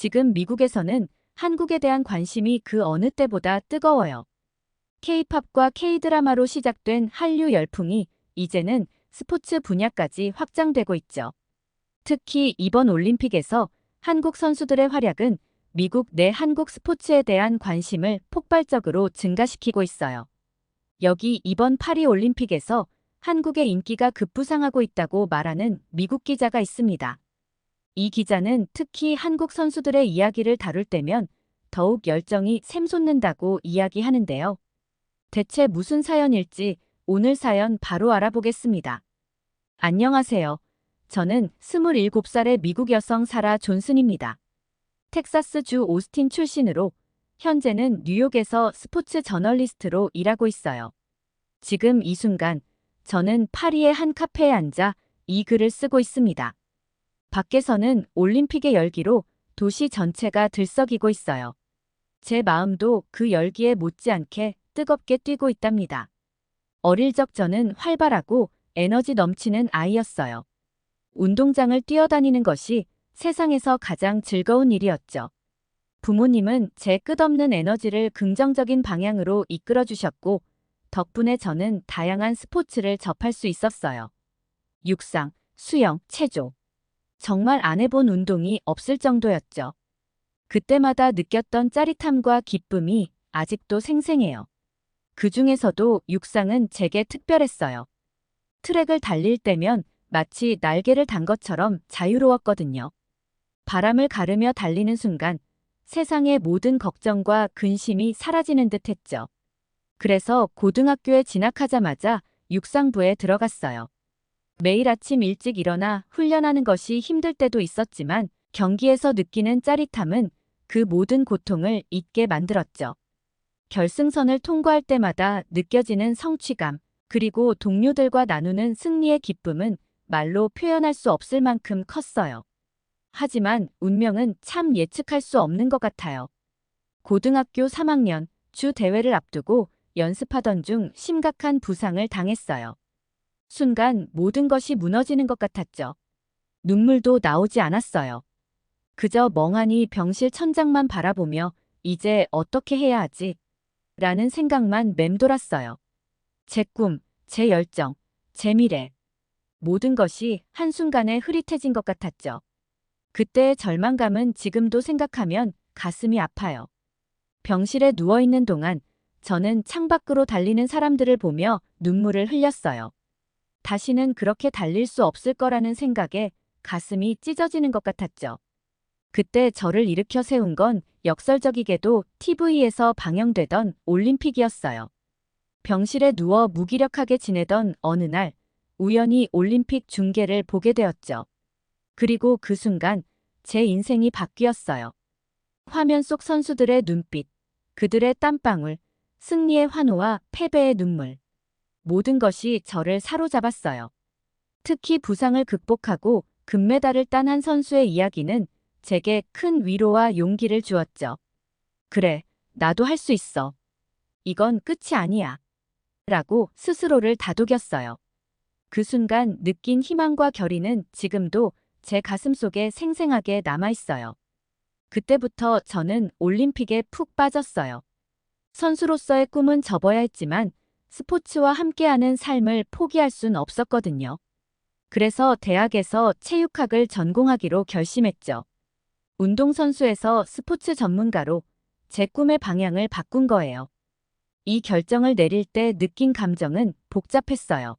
지금 미국에서는 한국에 대한 관심이 그 어느 때보다 뜨거워요. K-팝과 K-드라마로 시작된 한류 열풍이 이제는 스포츠 분야까지 확장되고 있죠. 특히 이번 올림픽에서 한국 선수들의 활약은 미국 내 한국 스포츠에 대한 관심을 폭발적으로 증가시키고 있어요. 여기 이번 파리 올림픽에서 한국의 인기가 급부상하고 있다고 말하는 미국 기자가 있습니다. 이 기자는 특히 한국 선수들의 이야기를 다룰 때면 더욱 열정이 샘솟는다고 이야기하는데요. 대체 무슨 사연일지 오늘 사연 바로 알아보겠습니다. 안녕하세요. 저는 27살의 미국 여성 사라 존슨입니다. 텍사스주 오스틴 출신으로 현재는 뉴욕에서 스포츠 저널리스트로 일하고 있어요. 지금 이 순간 저는 파리의 한 카페에 앉아 이 글을 쓰고 있습니다. 밖에서는 올림픽의 열기로 도시 전체가 들썩이고 있어요. 제 마음도 그 열기에 못지않게 뜨겁게 뛰고 있답니다. 어릴 적 저는 활발하고 에너지 넘치는 아이였어요. 운동장을 뛰어다니는 것이 세상에서 가장 즐거운 일이었죠. 부모님은 제 끝없는 에너지를 긍정적인 방향으로 이끌어 주셨고, 덕분에 저는 다양한 스포츠를 접할 수 있었어요. 육상, 수영, 체조. 정말 안 해본 운동이 없을 정도였죠. 그때마다 느꼈던 짜릿함과 기쁨이 아직도 생생해요. 그 중에서도 육상은 제게 특별했어요. 트랙을 달릴 때면 마치 날개를 단 것처럼 자유로웠거든요. 바람을 가르며 달리는 순간 세상의 모든 걱정과 근심이 사라지는 듯 했죠. 그래서 고등학교에 진학하자마자 육상부에 들어갔어요. 매일 아침 일찍 일어나 훈련하는 것이 힘들 때도 있었지만 경기에서 느끼는 짜릿함은 그 모든 고통을 잊게 만들었죠. 결승선을 통과할 때마다 느껴지는 성취감, 그리고 동료들과 나누는 승리의 기쁨은 말로 표현할 수 없을 만큼 컸어요. 하지만 운명은 참 예측할 수 없는 것 같아요. 고등학교 3학년 주 대회를 앞두고 연습하던 중 심각한 부상을 당했어요. 순간 모든 것이 무너지는 것 같았죠. 눈물도 나오지 않았어요. 그저 멍하니 병실 천장만 바라보며 이제 어떻게 해야 하지? 라는 생각만 맴돌았어요. 제 꿈, 제 열정, 제 미래. 모든 것이 한순간에 흐릿해진 것 같았죠. 그때의 절망감은 지금도 생각하면 가슴이 아파요. 병실에 누워있는 동안 저는 창밖으로 달리는 사람들을 보며 눈물을 흘렸어요. 다시는 그렇게 달릴 수 없을 거라는 생각에 가슴이 찢어지는 것 같았죠. 그때 저를 일으켜 세운 건 역설적이게도 TV에서 방영되던 올림픽이었어요. 병실에 누워 무기력하게 지내던 어느 날 우연히 올림픽 중계를 보게 되었죠. 그리고 그 순간 제 인생이 바뀌었어요. 화면 속 선수들의 눈빛, 그들의 땀방울, 승리의 환호와 패배의 눈물. 모든 것이 저를 사로잡았어요. 특히 부상을 극복하고 금메달을 딴 한 선수의 이야기는 제게 큰 위로와 용기를 주었죠. 그래, 나도 할 수 있어. 이건 끝이 아니야. 라고 스스로를 다독였어요. 그 순간 느낀 희망과 결의는 지금도 제 가슴속에 생생하게 남아있어요. 그때부터 저는 올림픽에 푹 빠졌어요. 선수로서의 꿈은 접어야 했지만 스포츠와 함께하는 삶을 포기할 순 없었거든요. 그래서 대학에서 체육학을 전공하기로 결심했죠. 운동선수에서 스포츠 전문가로 제 꿈의 방향을 바꾼 거예요. 이 결정을 내릴 때 느낀 감정은 복잡했어요.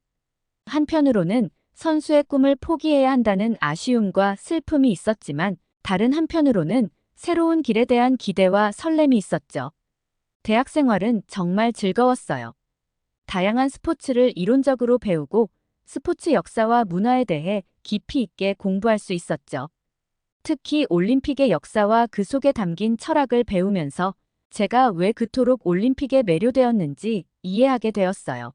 한편으로는 선수의 꿈을 포기해야 한다는 아쉬움과 슬픔이 있었지만 다른 한편으로는 새로운 길에 대한 기대와 설렘이 있었죠. 대학 생활은 정말 즐거웠어요. 다양한 스포츠를 이론적으로 배우고 스포츠 역사와 문화에 대해 깊이 있게 공부할 수 있었죠. 특히 올림픽의 역사와 그 속에 담긴 철학을 배우면서 제가 왜 그토록 올림픽에 매료되었는지 이해하게 되었어요.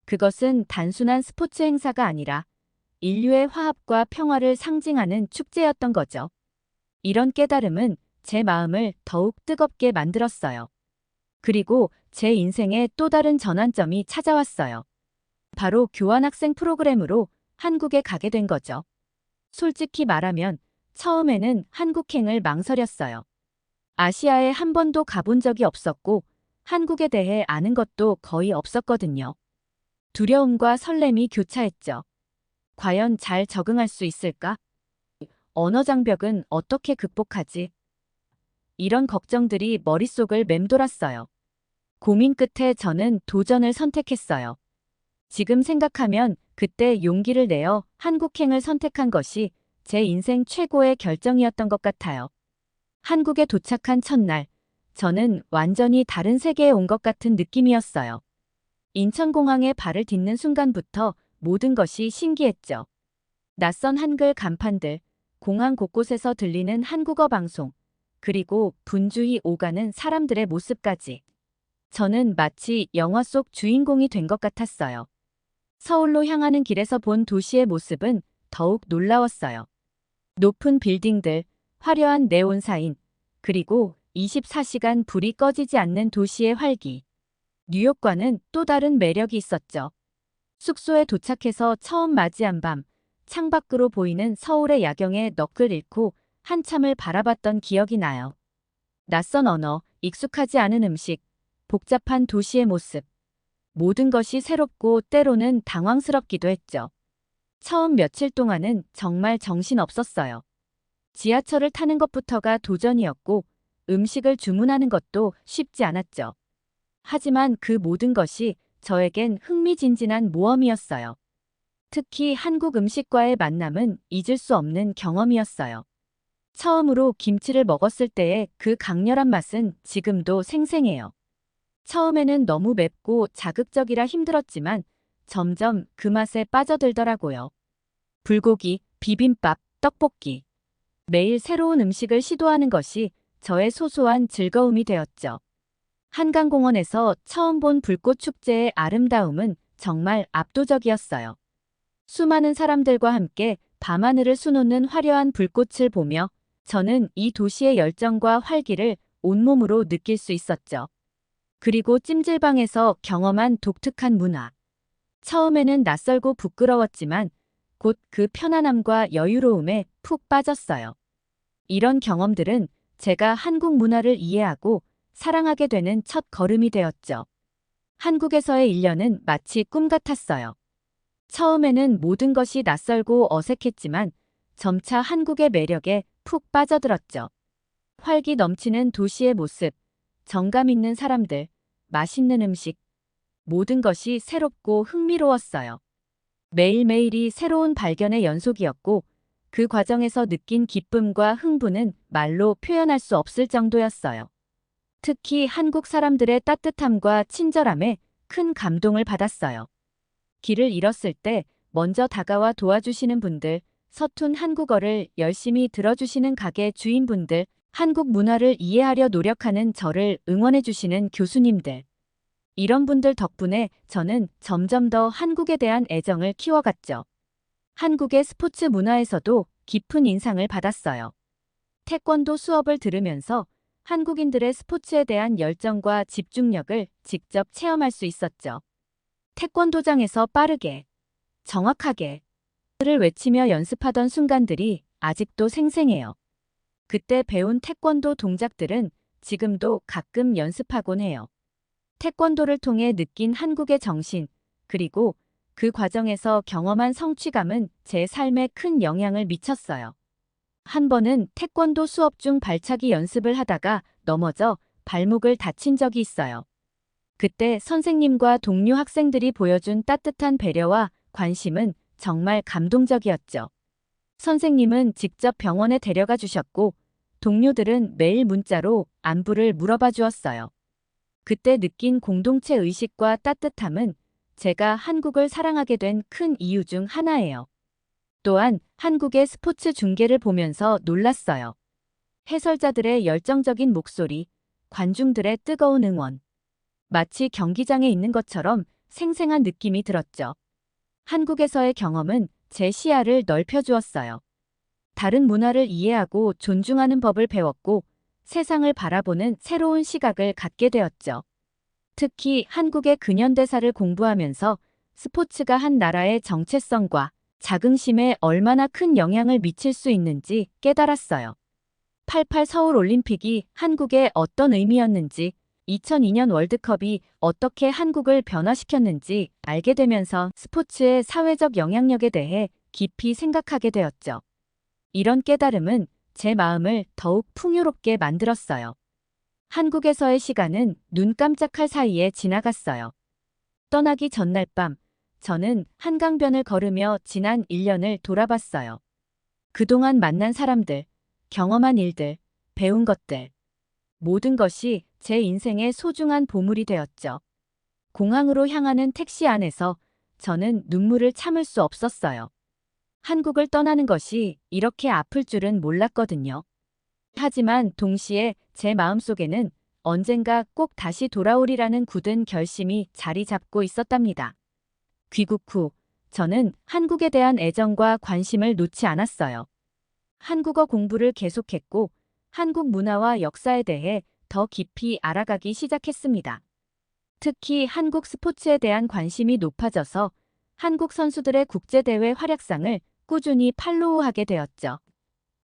그것은 단순한 스포츠 행사가 아니라 인류의 화합과 평화를 상징하는 축제였던 거죠. 이런 깨달음은 제 마음을 더욱 뜨겁게 만들었어요. 그리고 제 인생의 또 다른 전환점이 찾아왔어요. 바로 교환학생 프로그램으로 한국에 가게 된 거죠. 솔직히 말하면 처음에는 한국행을 망설였어요. 아시아에 한 번도 가본 적이 없었고 한국에 대해 아는 것도 거의 없었거든요. 두려움과 설렘이 교차했죠. 과연 잘 적응할 수 있을까? 언어 장벽은 어떻게 극복하지? 이런 걱정들이 머릿속을 맴돌았어요. 고민 끝에 저는 도전을 선택했어요. 지금 생각하면 그때 용기를 내어 한국행을 선택한 것이 제 인생 최고의 결정이었던 것 같아요. 한국에 도착한 첫날, 저는 완전히 다른 세계에 온 것 같은 느낌이었어요. 인천공항에 발을 딛는 순간부터 모든 것이 신기했죠. 낯선 한글 간판들, 공항 곳곳에서 들리는 한국어 방송, 그리고 분주히 오가는 사람들의 모습까지. 저는 마치 영화 속 주인공이 된 것 같았어요. 서울로 향하는 길에서 본 도시의 모습은 더욱 놀라웠어요. 높은 빌딩들, 화려한 네온 사인, 그리고 24시간 불이 꺼지지 않는 도시의 활기. 뉴욕과는 또 다른 매력이 있었죠. 숙소에 도착해서 처음 맞이한 밤, 창밖으로 보이는 서울의 야경에 넋을 잃고 한참을 바라봤던 기억이 나요. 낯선 언어, 익숙하지 않은 음식, 복잡한 도시의 모습. 모든 것이 새롭고 때로는 당황스럽기도 했죠. 처음 며칠 동안은 정말 정신없었어요. 지하철을 타는 것부터가 도전이었고 음식을 주문하는 것도 쉽지 않았죠. 하지만 그 모든 것이 저에겐 흥미진진한 모험이었어요. 특히 한국 음식과의 만남은 잊을 수 없는 경험이었어요. 처음으로 김치를 먹었을 때의 그 강렬한 맛은 지금도 생생해요. 처음에는 너무 맵고 자극적이라 힘들었지만 점점 그 맛에 빠져들더라고요. 불고기, 비빔밥, 떡볶이. 매일 새로운 음식을 시도하는 것이 저의 소소한 즐거움이 되었죠. 한강공원에서 처음 본 불꽃 축제의 아름다움은 정말 압도적이었어요. 수많은 사람들과 함께 밤하늘을 수놓는 화려한 불꽃을 보며 저는 이 도시의 열정과 활기를 온몸으로 느낄 수 있었죠. 그리고 찜질방에서 경험한 독특한 문화. 처음에는 낯설고 부끄러웠지만 곧 그 편안함과 여유로움에 푹 빠졌어요. 이런 경험들은 제가 한국 문화를 이해하고 사랑하게 되는 첫 걸음이 되었죠. 한국에서의 1년은 마치 꿈 같았어요. 처음에는 모든 것이 낯설고 어색했지만 점차 한국의 매력에 푹 빠져들었죠. 활기 넘치는 도시의 모습, 정감 있는 사람들, 맛있는 음식, 모든 것이 새롭고 흥미로웠어요. 매일매일이 새로운 발견의 연속이었고 그 과정에서 느낀 기쁨과 흥분은 말로 표현할 수 없을 정도였어요. 특히 한국 사람들의 따뜻함과 친절함에 큰 감동을 받았어요. 길을 잃었을 때 먼저 다가와 도와주시는 분들, 서툰 한국어를 열심히 들어주시는 가게 주인분들, 한국 문화를 이해하려 노력하는 저를 응원해주시는 교수님들. 이런 분들 덕분에 저는 점점 더 한국에 대한 애정을 키워갔죠. 한국의 스포츠 문화에서도 깊은 인상을 받았어요. 태권도 수업을 들으면서 한국인들의 스포츠에 대한 열정과 집중력을 직접 체험할 수 있었죠. 태권도장에서 빠르게, 정확하게 를 외치며 연습하던 순간들이 아직도 생생해요. 그때 배운 태권도 동작들은 지금도 가끔 연습하곤 해요. 태권도를 통해 느낀 한국의 정신, 그리고 그 과정에서 경험한 성취감은 제 삶에 큰 영향을 미쳤어요. 한 번은 태권도 수업 중 발차기 연습을 하다가 넘어져 발목을 다친 적이 있어요. 그때 선생님과 동료 학생들이 보여준 따뜻한 배려와 관심은 정말 감동적이었죠. 선생님은 직접 병원에 데려가 주셨고 동료들은 매일 문자로 안부를 물어봐 주었어요. 그때 느낀 공동체 의식과 따뜻함은 제가 한국을 사랑하게 된 큰 이유 중 하나예요. 또한 한국의 스포츠 중계를 보면서 놀랐어요. 해설자들의 열정적인 목소리, 관중들의 뜨거운 응원. 마치 경기장에 있는 것처럼 생생한 느낌이 들었죠. 한국에서의 경험은 제 시야를 넓혀주었어요. 다른 문화를 이해하고 존중하는 법을 배웠고 세상을 바라보는 새로운 시각을 갖게 되었죠. 특히 한국의 근현대사를 공부하면서 스포츠가 한 나라의 정체성과 자긍심에 얼마나 큰 영향을 미칠 수 있는지 깨달았어요. 88 서울 올림픽이 한국에 어떤 의미였는지, 2002년 월드컵이 어떻게 한국을 변화시켰는지 알게 되면서 스포츠의 사회적 영향력에 대해 깊이 생각하게 되었죠. 이런 깨달음은 제 마음을 더욱 풍요롭게 만들었어요. 한국에서의 시간은 눈 깜짝할 사이에 지나갔어요. 떠나기 전날 밤, 저는 한강변을 걸으며 지난 1년을 돌아봤어요. 그동안 만난 사람들, 경험한 일들, 배운 것들, 모든 것이 제 인생의 소중한 보물이 되었죠. 공항으로 향하는 택시 안에서 저는 눈물을 참을 수 없었어요. 한국을 떠나는 것이 이렇게 아플 줄은 몰랐거든요. 하지만 동시에 제 마음속에는 언젠가 꼭 다시 돌아오리라는 굳은 결심이 자리 잡고 있었답니다. 귀국 후 저는 한국에 대한 애정과 관심을 놓지 않았어요. 한국어 공부를 계속했고 한국 문화와 역사에 대해 더 깊이 알아가기 시작했습니다. 특히 한국 스포츠에 대한 관심이 높아져서 한국 선수들의 국제대회 활약상을 꾸준히 팔로우하게 되었죠.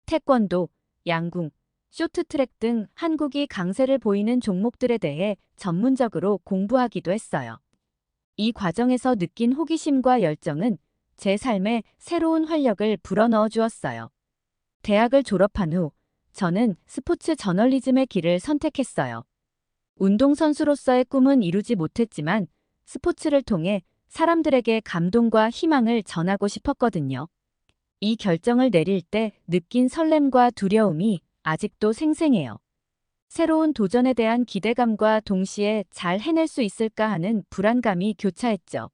태권도, 양궁, 쇼트트랙 등 한국이 강세를 보이는 종목들에 대해 전문적으로 공부하기도 했어요. 이 과정에서 느낀 호기심과 열정은 제 삶에 새로운 활력을 불어넣어 주었어요. 대학을 졸업한 후 저는 스포츠 저널리즘의 길을 선택했어요. 운동선수로서의 꿈은 이루지 못했지만 스포츠를 통해 사람들에게 감동과 희망을 전하고 싶었거든요. 이 결정을 내릴 때 느낀 설렘과 두려움이 아직도 생생해요. 새로운 도전에 대한 기대감과 동시에 잘 해낼 수 있을까 하는 불안감이 교차했죠.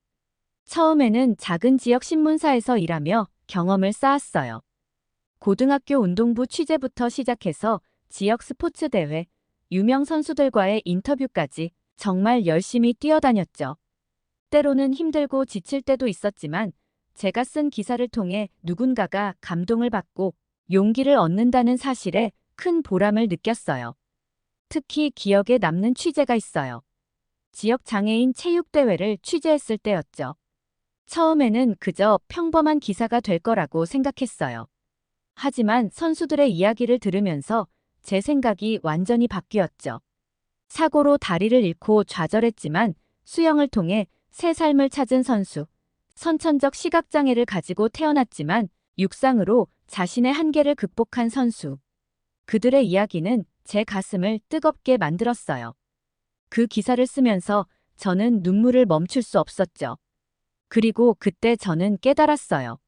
처음에는 작은 지역 신문사에서 일하며 경험을 쌓았어요. 고등학교 운동부 취재부터 시작해서 지역 스포츠 대회, 유명 선수들과의 인터뷰까지 정말 열심히 뛰어다녔죠. 때로는 힘들고 지칠 때도 있었지만 제가 쓴 기사를 통해 누군가가 감동을 받고 용기를 얻는다는 사실에 큰 보람을 느꼈어요. 특히 기억에 남는 취재가 있어요. 지역 장애인 체육대회를 취재했을 때였죠. 처음에는 그저 평범한 기사가 될 거라고 생각했어요. 하지만 선수들의 이야기를 들으면서 제 생각이 완전히 바뀌었죠. 사고로 다리를 잃고 좌절했지만 수영을 통해 새 삶을 찾은 선수, 선천적 시각장애를 가지고 태어났지만 육상으로 자신의 한계를 극복한 선수. 그들의 이야기는 제 가슴을 뜨겁게 만들었어요. 그 기사를 쓰면서 저는 눈물을 멈출 수 없었죠. 그리고 그때 저는 깨달았어요.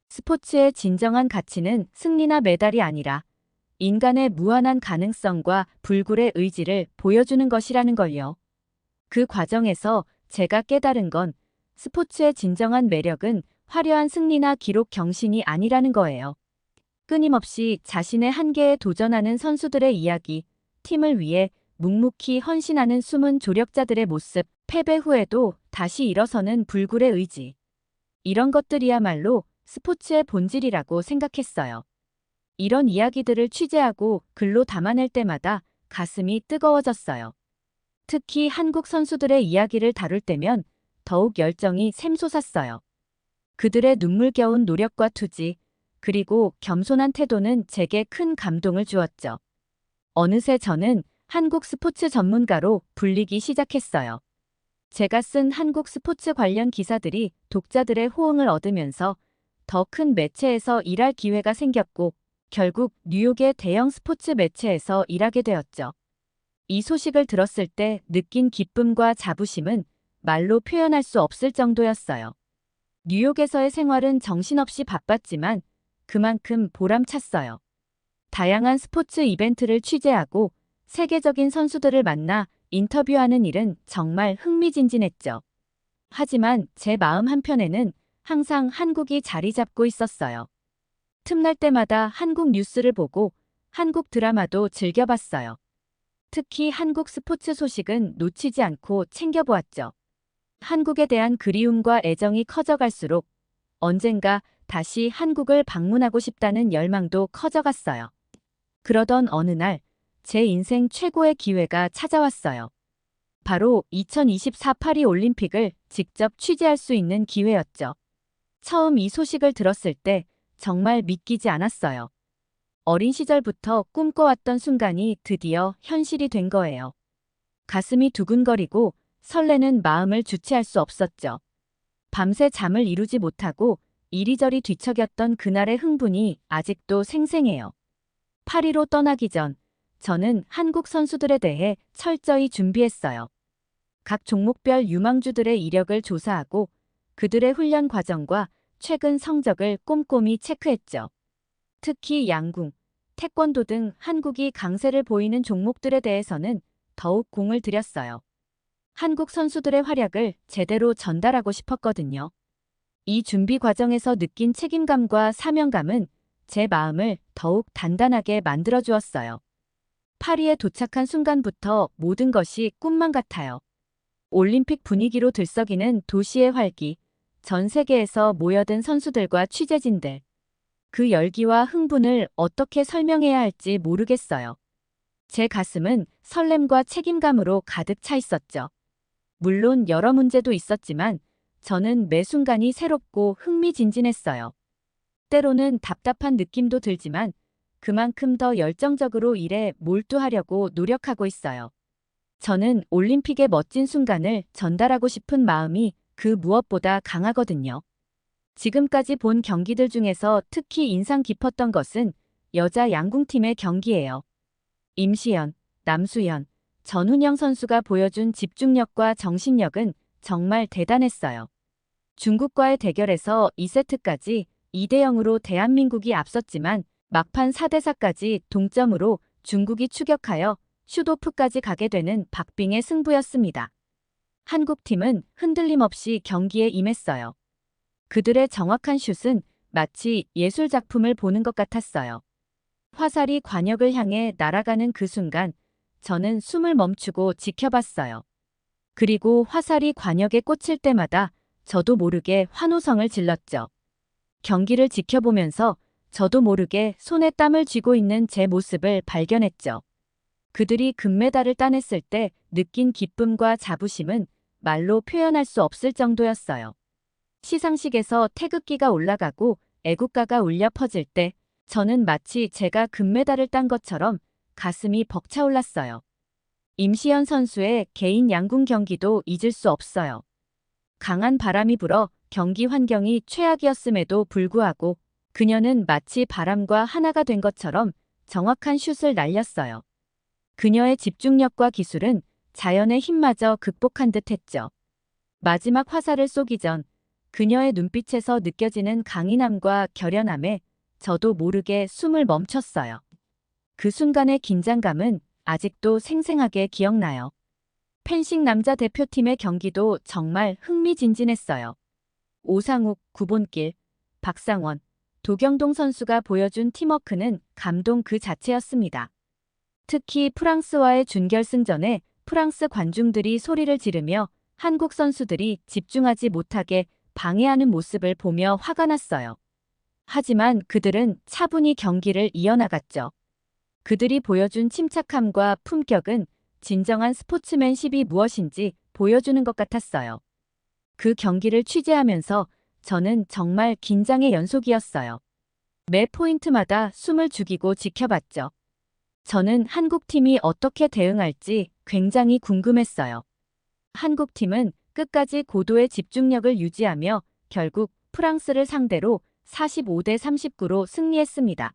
스포츠의 진정한 가치는 승리나 메달이 아니라 인간의 무한한 가능성과 불굴의 의지를 보여주는 것이라는 걸요. 그 과정에서 제가 깨달은 건 스포츠의 진정한 매력은 화려한 승리나 기록 경신이 아니라는 거예요. 끊임없이 자신의 한계에 도전하는 선수들의 이야기, 팀을 위해 묵묵히 헌신하는 숨은 조력자들의 모습, 패배 후에도 다시 일어서는 불굴의 의지. 이런 것들이야말로 스포츠의 본질이라고 생각했어요. 이런 이야기들을 취재하고 글로 담아낼 때마다 가슴이 뜨거워졌어요. 특히 한국 선수들의 이야기를 다룰 때면 더욱 열정이 샘솟았어요. 그들의 눈물겨운 노력과 투지, 그리고 겸손한 태도는 제게 큰 감동을 주었죠. 어느새 저는 한국 스포츠 전문가로 불리기 시작했어요. 제가 쓴 한국 스포츠 관련 기사들이 독자들의 호응을 얻으면서 더 큰 매체에서 일할 기회가 생겼고 결국 뉴욕의 대형 스포츠 매체에서 일하게 되었죠. 이 소식을 들었을 때 느낀 기쁨과 자부심은 말로 표현할 수 없을 정도였어요. 뉴욕에서의 생활은 정신없이 바빴지만 그만큼 보람찼어요. 다양한 스포츠 이벤트를 취재하고 세계적인 선수들을 만나 인터뷰하는 일은 정말 흥미진진했죠. 하지만 제 마음 한편에는 항상 한국이 자리 잡고 있었어요. 틈날 때마다 한국 뉴스를 보고 한국 드라마도 즐겨봤어요. 특히 한국 스포츠 소식은 놓치지 않고 챙겨보았죠. 한국에 대한 그리움과 애정이 커져갈수록 언젠가 다시 한국을 방문하고 싶다는 열망도 커져갔어요. 그러던 어느 날 제 인생 최고의 기회가 찾아왔어요. 바로 2024 파리 올림픽을 직접 취재할 수 있는 기회였죠. 처음 이 소식을 들었을 때 정말 믿기지 않았어요. 어린 시절부터 꿈꿔왔던 순간이 드디어 현실이 된 거예요. 가슴이 두근거리고 설레는 마음을 주체할 수 없었죠. 밤새 잠을 이루지 못하고 이리저리 뒤척였던 그날의 흥분이 아직도 생생해요. 파리로 떠나기 전 저는 한국 선수들에 대해 철저히 준비했어요. 각 종목별 유망주들의 이력을 조사하고 그들의 훈련 과정과 최근 성적을 꼼꼼히 체크했죠. 특히 양궁, 태권도 등 한국이 강세를 보이는 종목들에 대해서는 더욱 공을 들였어요. 한국 선수들의 활약을 제대로 전달하고 싶었거든요. 이 준비 과정에서 느낀 책임감과 사명감은 제 마음을 더욱 단단하게 만들어 주었어요. 파리에 도착한 순간부터 모든 것이 꿈만 같아요. 올림픽 분위기로 들썩이는 도시의 활기, 전 세계에서 모여든 선수들과 취재진들. 그 열기와 흥분을 어떻게 설명해야 할지 모르겠어요. 제 가슴은 설렘과 책임감으로 가득 차 있었죠. 물론 여러 문제도 있었지만 저는 매 순간이 새롭고 흥미진진했어요. 때로는 답답한 느낌도 들지만 그만큼 더 열정적으로 일에 몰두하려고 노력하고 있어요. 저는 올림픽의 멋진 순간을 전달하고 싶은 마음이 그 무엇보다 강하거든요. 지금까지 본 경기들 중에서 특히 인상 깊었던 것은 여자 양궁팀의 경기예요. 임시연, 남수현, 전훈영 선수가 보여준 집중력과 정신력은 정말 대단했어요. 중국과의 대결에서 2세트까지 2대 0으로 대한민국이 앞섰지만 막판 4대 4까지 동점으로 중국이 추격하여 슛오프까지 가게 되는 박빙의 승부였습니다. 한국팀은 흔들림 없이 경기에 임했어요. 그들의 정확한 슛은 마치 예술작품을 보는 것 같았어요. 화살이 관역을 향해 날아가는 그 순간 저는 숨을 멈추고 지켜봤어요. 그리고 화살이 관역에 꽂힐 때마다 저도 모르게 환호성을 질렀죠. 경기를 지켜보면서 저도 모르게 손에 땀을 쥐고 있는 제 모습을 발견했죠. 그들이 금메달을 따냈을 때 느낀 기쁨과 자부심은 말로 표현할 수 없을 정도였어요. 시상식에서 태극기가 올라가고 애국가가 울려 퍼질 때 저는 마치 제가 금메달을 딴 것처럼 가슴이 벅차올랐어요. 임시연 선수의 개인 양궁 경기도 잊을 수 없어요. 강한 바람이 불어 경기 환경이 최악이었음에도 불구하고 그녀는 마치 바람과 하나가 된 것처럼 정확한 슛을 날렸어요. 그녀의 집중력과 기술은 자연의 힘마저 극복한 듯 했죠. 마지막 화살을 쏘기 전 그녀의 눈빛에서 느껴지는 강인함과 결연함에 저도 모르게 숨을 멈췄어요. 그 순간의 긴장감은 아직도 생생하게 기억나요. 펜싱 남자 대표팀의 경기도 정말 흥미진진했어요. 오상욱, 구본길, 박상원, 도경동 선수가 보여준 팀워크는 감동 그 자체였습니다. 특히 프랑스와의 준결승전에 프랑스 관중들이 소리를 지르며 한국 선수들이 집중하지 못하게 방해하는 모습을 보며 화가 났어요. 하지만 그들은 차분히 경기를 이어나갔죠. 그들이 보여준 침착함과 품격은 진정한 스포츠맨십이 무엇인지 보여주는 것 같았어요. 그 경기를 취재하면서 저는 정말 긴장의 연속이었어요. 매 포인트마다 숨을 죽이고 지켜봤죠. 저는 한국팀이 어떻게 대응할지 굉장히 궁금했어요. 한국팀은 끝까지 고도의 집중력을 유지하며 결국 프랑스를 상대로 45대 39로 승리했습니다.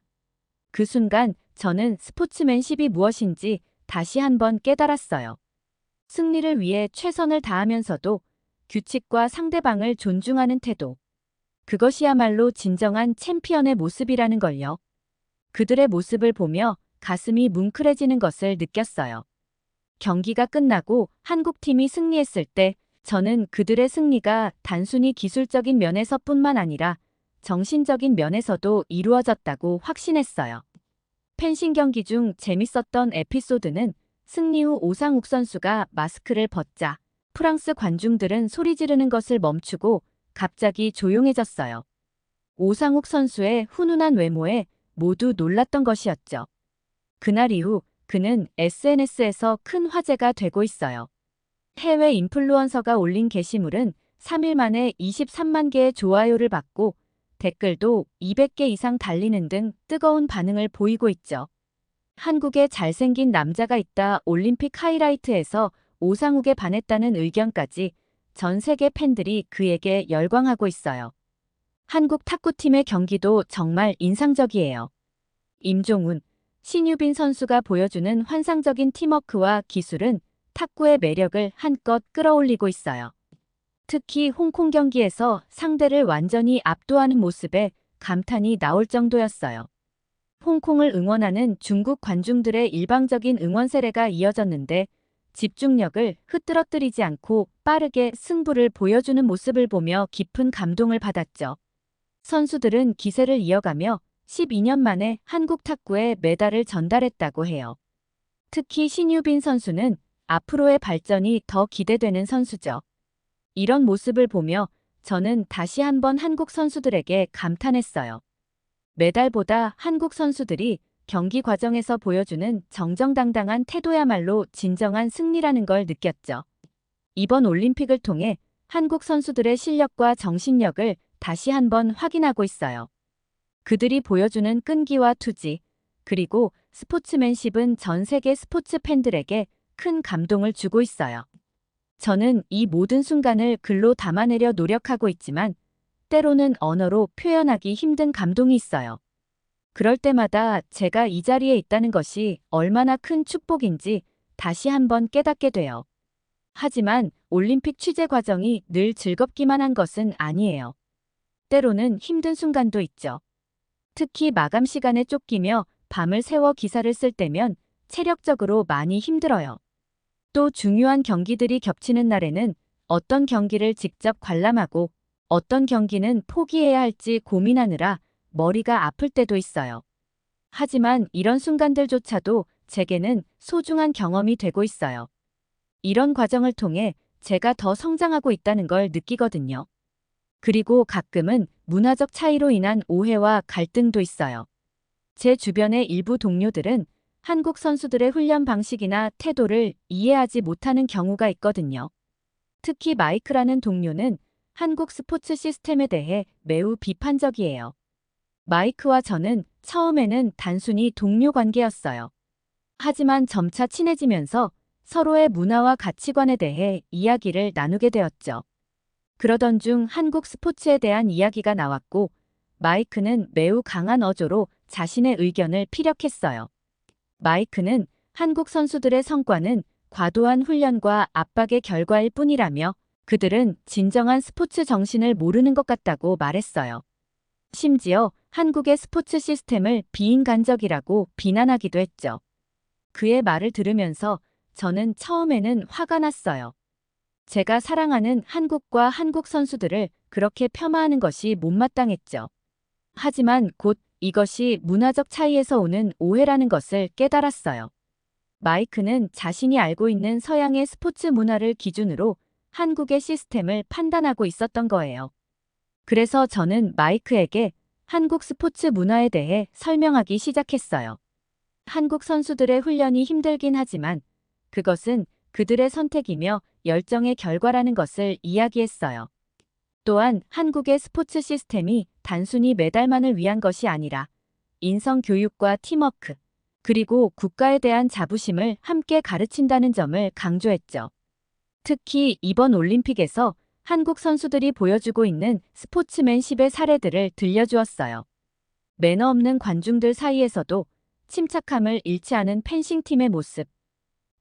그 순간 저는 스포츠맨십이 무엇인지 다시 한번 깨달았어요. 승리를 위해 최선을 다하면서도 규칙과 상대방을 존중하는 태도. 그것이야말로 진정한 챔피언의 모습이라는 걸요. 그들의 모습을 보며 가슴이 뭉클해지는 것을 느꼈어요. 경기가 끝나고 한국팀이 승리했을 때 저는 그들의 승리가 단순히 기술적인 면에서뿐만 아니라 정신적인 면에서도 이루어졌다고 확신했어요. 펜싱 경기 중 재밌었던 에피소드는 승리 후 오상욱 선수가 마스크를 벗자 프랑스 관중들은 소리 지르는 것을 멈추고 갑자기 조용해졌어요. 오상욱 선수의 훈훈한 외모에 모두 놀랐던 것이었죠. 그날 이후 그는 SNS에서 큰 화제가 되고 있어요. 해외 인플루언서가 올린 게시물은 3일 만에 23만 개의 좋아요를 받고 댓글도 200개 이상 달리는 등 뜨거운 반응을 보이고 있죠. 한국에 잘생긴 남자가 있다 올림픽 하이라이트에서 오상욱에 반했다는 의견까지 전 세계 팬들이 그에게 열광하고 있어요. 한국 탁구팀의 경기도 정말 인상적이에요. 임종훈, 신유빈 선수가 보여주는 환상적인 팀워크와 기술은 탁구의 매력을 한껏 끌어올리고 있어요. 특히 홍콩 경기에서 상대를 완전히 압도하는 모습에 감탄이 나올 정도였어요. 홍콩을 응원하는 중국 관중들의 일방적인 응원 세례가 이어졌는데 집중력을 흐트러뜨리지 않고 빠르게 승부를 보여주는 모습을 보며 깊은 감동을 받았죠. 선수들은 기세를 이어가며 12년 만에 한국 탁구에 메달을 전달했다고 해요. 특히 신유빈 선수는 앞으로의 발전이 더 기대되는 선수죠. 이런 모습을 보며 저는 다시 한번 한국 선수들에게 감탄했어요. 메달보다 한국 선수들이 경기 과정에서 보여주는 정정당당한 태도야말로 진정한 승리라는 걸 느꼈죠. 이번 올림픽을 통해 한국 선수들의 실력과 정신력을 다시 한번 확인하고 있어요. 그들이 보여주는 끈기와 투지, 그리고 스포츠맨십은 전 세계 스포츠 팬들에게 큰 감동을 주고 있어요. 저는 이 모든 순간을 글로 담아내려 노력하고 있지만 때로는 언어로 표현하기 힘든 감동이 있어요. 그럴 때마다 제가 이 자리에 있다는 것이 얼마나 큰 축복인지 다시 한번 깨닫게 돼요. 하지만 올림픽 취재 과정이 늘 즐겁기만 한 것은 아니에요. 때로는 힘든 순간도 있죠. 특히 마감 시간에 쫓기며 밤을 새워 기사를 쓸 때면 체력적으로 많이 힘들어요. 또 중요한 경기들이 겹치는 날에는 어떤 경기를 직접 관람하고 어떤 경기는 포기해야 할지 고민하느라 머리가 아플 때도 있어요. 하지만 이런 순간들조차도 제게는 소중한 경험이 되고 있어요. 이런 과정을 통해 제가 더 성장하고 있다는 걸 느끼거든요. 그리고 가끔은 문화적 차이로 인한 오해와 갈등도 있어요. 제 주변의 일부 동료들은 한국 선수들의 훈련 방식이나 태도를 이해하지 못하는 경우가 있거든요. 특히 마이크라는 동료는 한국 스포츠 시스템에 대해 매우 비판적이에요. 마이크와 저는 처음에는 단순히 동료 관계였어요. 하지만 점차 친해지면서 서로의 문화와 가치관에 대해 이야기를 나누게 되었죠. 그러던 중 한국 스포츠에 대한 이야기가 나왔고 마이크는 매우 강한 어조로 자신의 의견을 피력했어요. 마이크는 한국 선수들의 성과는 과도한 훈련과 압박의 결과일 뿐이라며 그들은 진정한 스포츠 정신을 모르는 것 같다고 말했어요. 심지어 한국의 스포츠 시스템을 비인간적이라고 비난하기도 했죠. 그의 말을 들으면서 저는 처음에는 화가 났어요. 제가 사랑하는 한국과 한국 선수들을 그렇게 폄하하는 것이 못마땅했죠. 하지만 곧 이것이 문화적 차이에서 오는 오해라는 것을 깨달았어요. 마이크는 자신이 알고 있는 서양의 스포츠 문화를 기준으로 한국의 시스템을 판단하고 있었던 거예요. 그래서 저는 마이크에게 한국 스포츠 문화에 대해 설명하기 시작했어요. 한국 선수들의 훈련이 힘들긴 하지만 그것은 그들의 선택이며 열정의 결과라는 것을 이야기했어요. 또한 한국의 스포츠 시스템이 단순히 메달만을 위한 것이 아니라 인성 교육과 팀워크, 그리고 국가에 대한 자부심을 함께 가르친다는 점을 강조했죠. 특히 이번 올림픽에서 한국 선수들이 보여주고 있는 스포츠맨십의 사례들을 들려주었어요. 매너 없는 관중들 사이에서도 침착함을 잃지 않은 펜싱팀의 모습,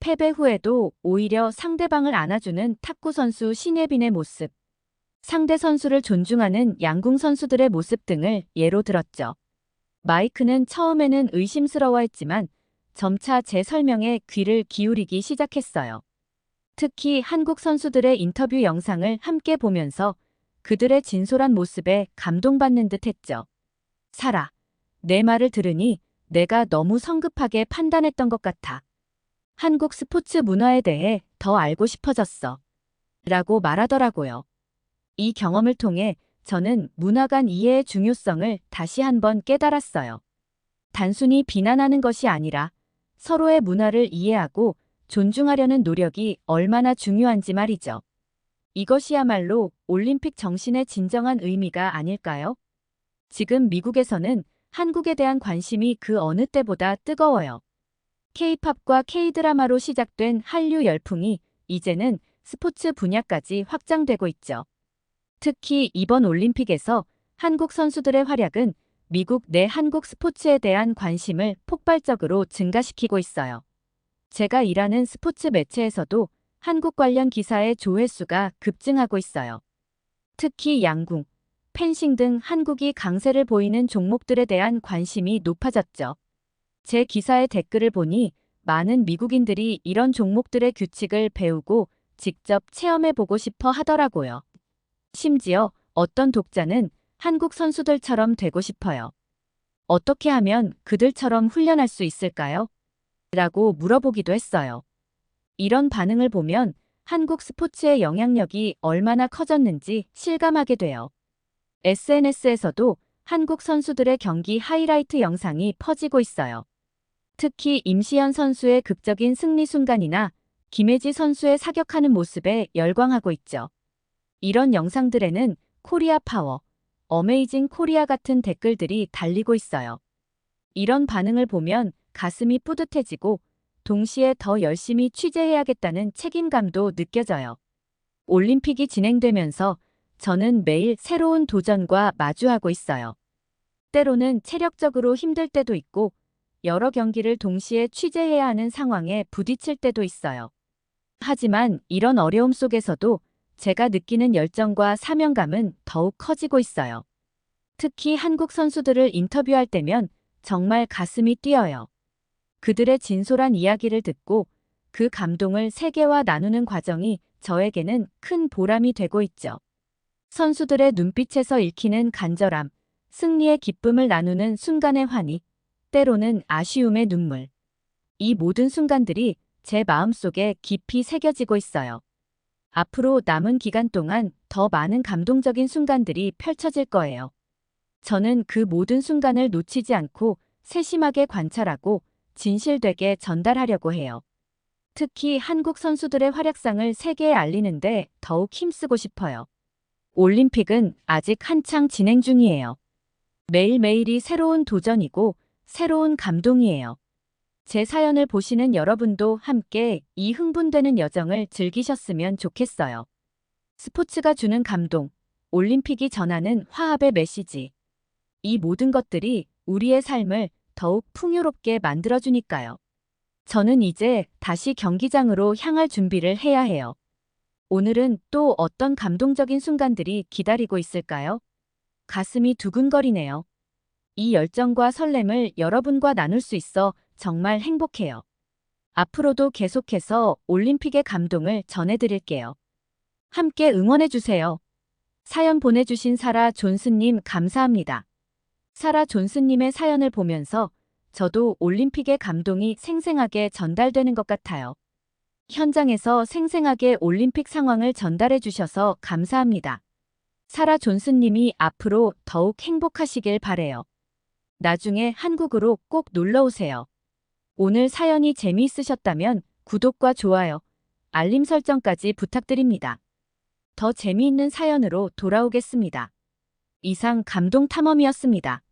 패배 후에도 오히려 상대방을 안아주는 탁구 선수 신예빈의 모습, 상대 선수를 존중하는 양궁 선수들의 모습 등을 예로 들었죠. 마이크는 처음에는 의심스러워했지만 점차 제 설명에 귀를 기울이기 시작했어요. 특히 한국 선수들의 인터뷰 영상을 함께 보면서 그들의 진솔한 모습에 감동받는 듯 했죠. 사라, 내 말을 들으니 내가 너무 성급하게 판단했던 것 같아. 한국 스포츠 문화에 대해 더 알고 싶어졌어. 라고 말하더라고요. 이 경험을 통해 저는 문화 간 이해의 중요성을 다시 한번 깨달았어요. 단순히 비난하는 것이 아니라 서로의 문화를 이해하고 존중하려는 노력이 얼마나 중요한지 말이죠. 이것이야말로 올림픽 정신의 진정한 의미가 아닐까요? 지금 미국에서는 한국에 대한 관심이 그 어느 때보다 뜨거워요. K-팝과 K-드라마로 시작된 한류 열풍이 이제는 스포츠 분야까지 확장되고 있죠. 특히 이번 올림픽에서 한국 선수들의 활약은 미국 내 한국 스포츠에 대한 관심을 폭발적으로 증가시키고 있어요. 제가 일하는 스포츠 매체에서도 한국 관련 기사의 조회수가 급증하고 있어요. 특히 양궁, 펜싱 등 한국이 강세를 보이는 종목들에 대한 관심이 높아졌죠. 제 기사의 댓글을 보니 많은 미국인들이 이런 종목들의 규칙을 배우고 직접 체험해보고 싶어 하더라고요. 심지어 어떤 독자는 한국 선수들처럼 되고 싶어요. 어떻게 하면 그들처럼 훈련할 수 있을까요? 라고 물어보기도 했어요. 이런 반응을 보면 한국 스포츠의 영향력이 얼마나 커졌는지 실감하게 돼요. SNS에서도 한국 선수들의 경기 하이라이트 영상이 퍼지고 있어요. 특히 임시현 선수의 극적인 승리 순간이나 김혜지 선수의 사격하는 모습에 열광하고 있죠. 이런 영상들에는 코리아 파워, 어메이징 코리아 같은 댓글들이 달리고 있어요. 이런 반응을 보면 가슴이 뿌듯해지고 동시에 더 열심히 취재해야겠다는 책임감도 느껴져요. 올림픽이 진행되면서 저는 매일 새로운 도전과 마주하고 있어요. 때로는 체력적으로 힘들 때도 있고 여러 경기를 동시에 취재해야 하는 상황에 부딪힐 때도 있어요. 하지만 이런 어려움 속에서도 제가 느끼는 열정과 사명감은 더욱 커지고 있어요. 특히 한국 선수들을 인터뷰할 때면 정말 가슴이 뛰어요. 그들의 진솔한 이야기를 듣고 그 감동을 세계와 나누는 과정이 저에게는 큰 보람이 되고 있죠. 선수들의 눈빛에서 읽히는 간절함, 승리의 기쁨을 나누는 순간의 환희, 때로는 아쉬움의 눈물. 이 모든 순간들이 제 마음속에 깊이 새겨지고 있어요. 앞으로 남은 기간 동안 더 많은 감동적인 순간들이 펼쳐질 거예요. 저는 그 모든 순간을 놓치지 않고 세심하게 관찰하고 진실되게 전달하려고 해요. 특히 한국 선수들의 활약상을 세계에 알리는데 더욱 힘쓰고 싶어요. 올림픽은 아직 한창 진행 중이에요. 매일매일이 새로운 도전이고 새로운 감동이에요. 제 사연을 보시는 여러분도 함께 이 흥분되는 여정을 즐기셨으면 좋겠어요. 스포츠가 주는 감동, 올림픽이 전하는 화합의 메시지. 이 모든 것들이 우리의 삶을 더욱 풍요롭게 만들어주니까요. 저는 이제 다시 경기장으로 향할 준비를 해야 해요. 오늘은 또 어떤 감동적인 순간들이 기다리고 있을까요? 가슴이 두근거리네요. 이 열정과 설렘을 여러분과 나눌 수 있어 정말 행복해요. 앞으로도 계속해서 올림픽의 감동을 전해드릴게요. 함께 응원해주세요. 사연 보내주신 사라 존스님 감사합니다. 사라 존스님의 사연을 보면서 저도 올림픽의 감동이 생생하게 전달되는 것 같아요. 현장에서 생생하게 올림픽 상황을 전달해 주셔서 감사합니다. 사라 존스님이 앞으로 더욱 행복하시길 바래요. 나중에 한국으로 꼭 놀러 오세요. 오늘 사연이 재미있으셨다면 구독과 좋아요, 알림 설정까지 부탁드립니다. 더 재미있는 사연으로 돌아오겠습니다. 이상 감동 탐험이었습니다.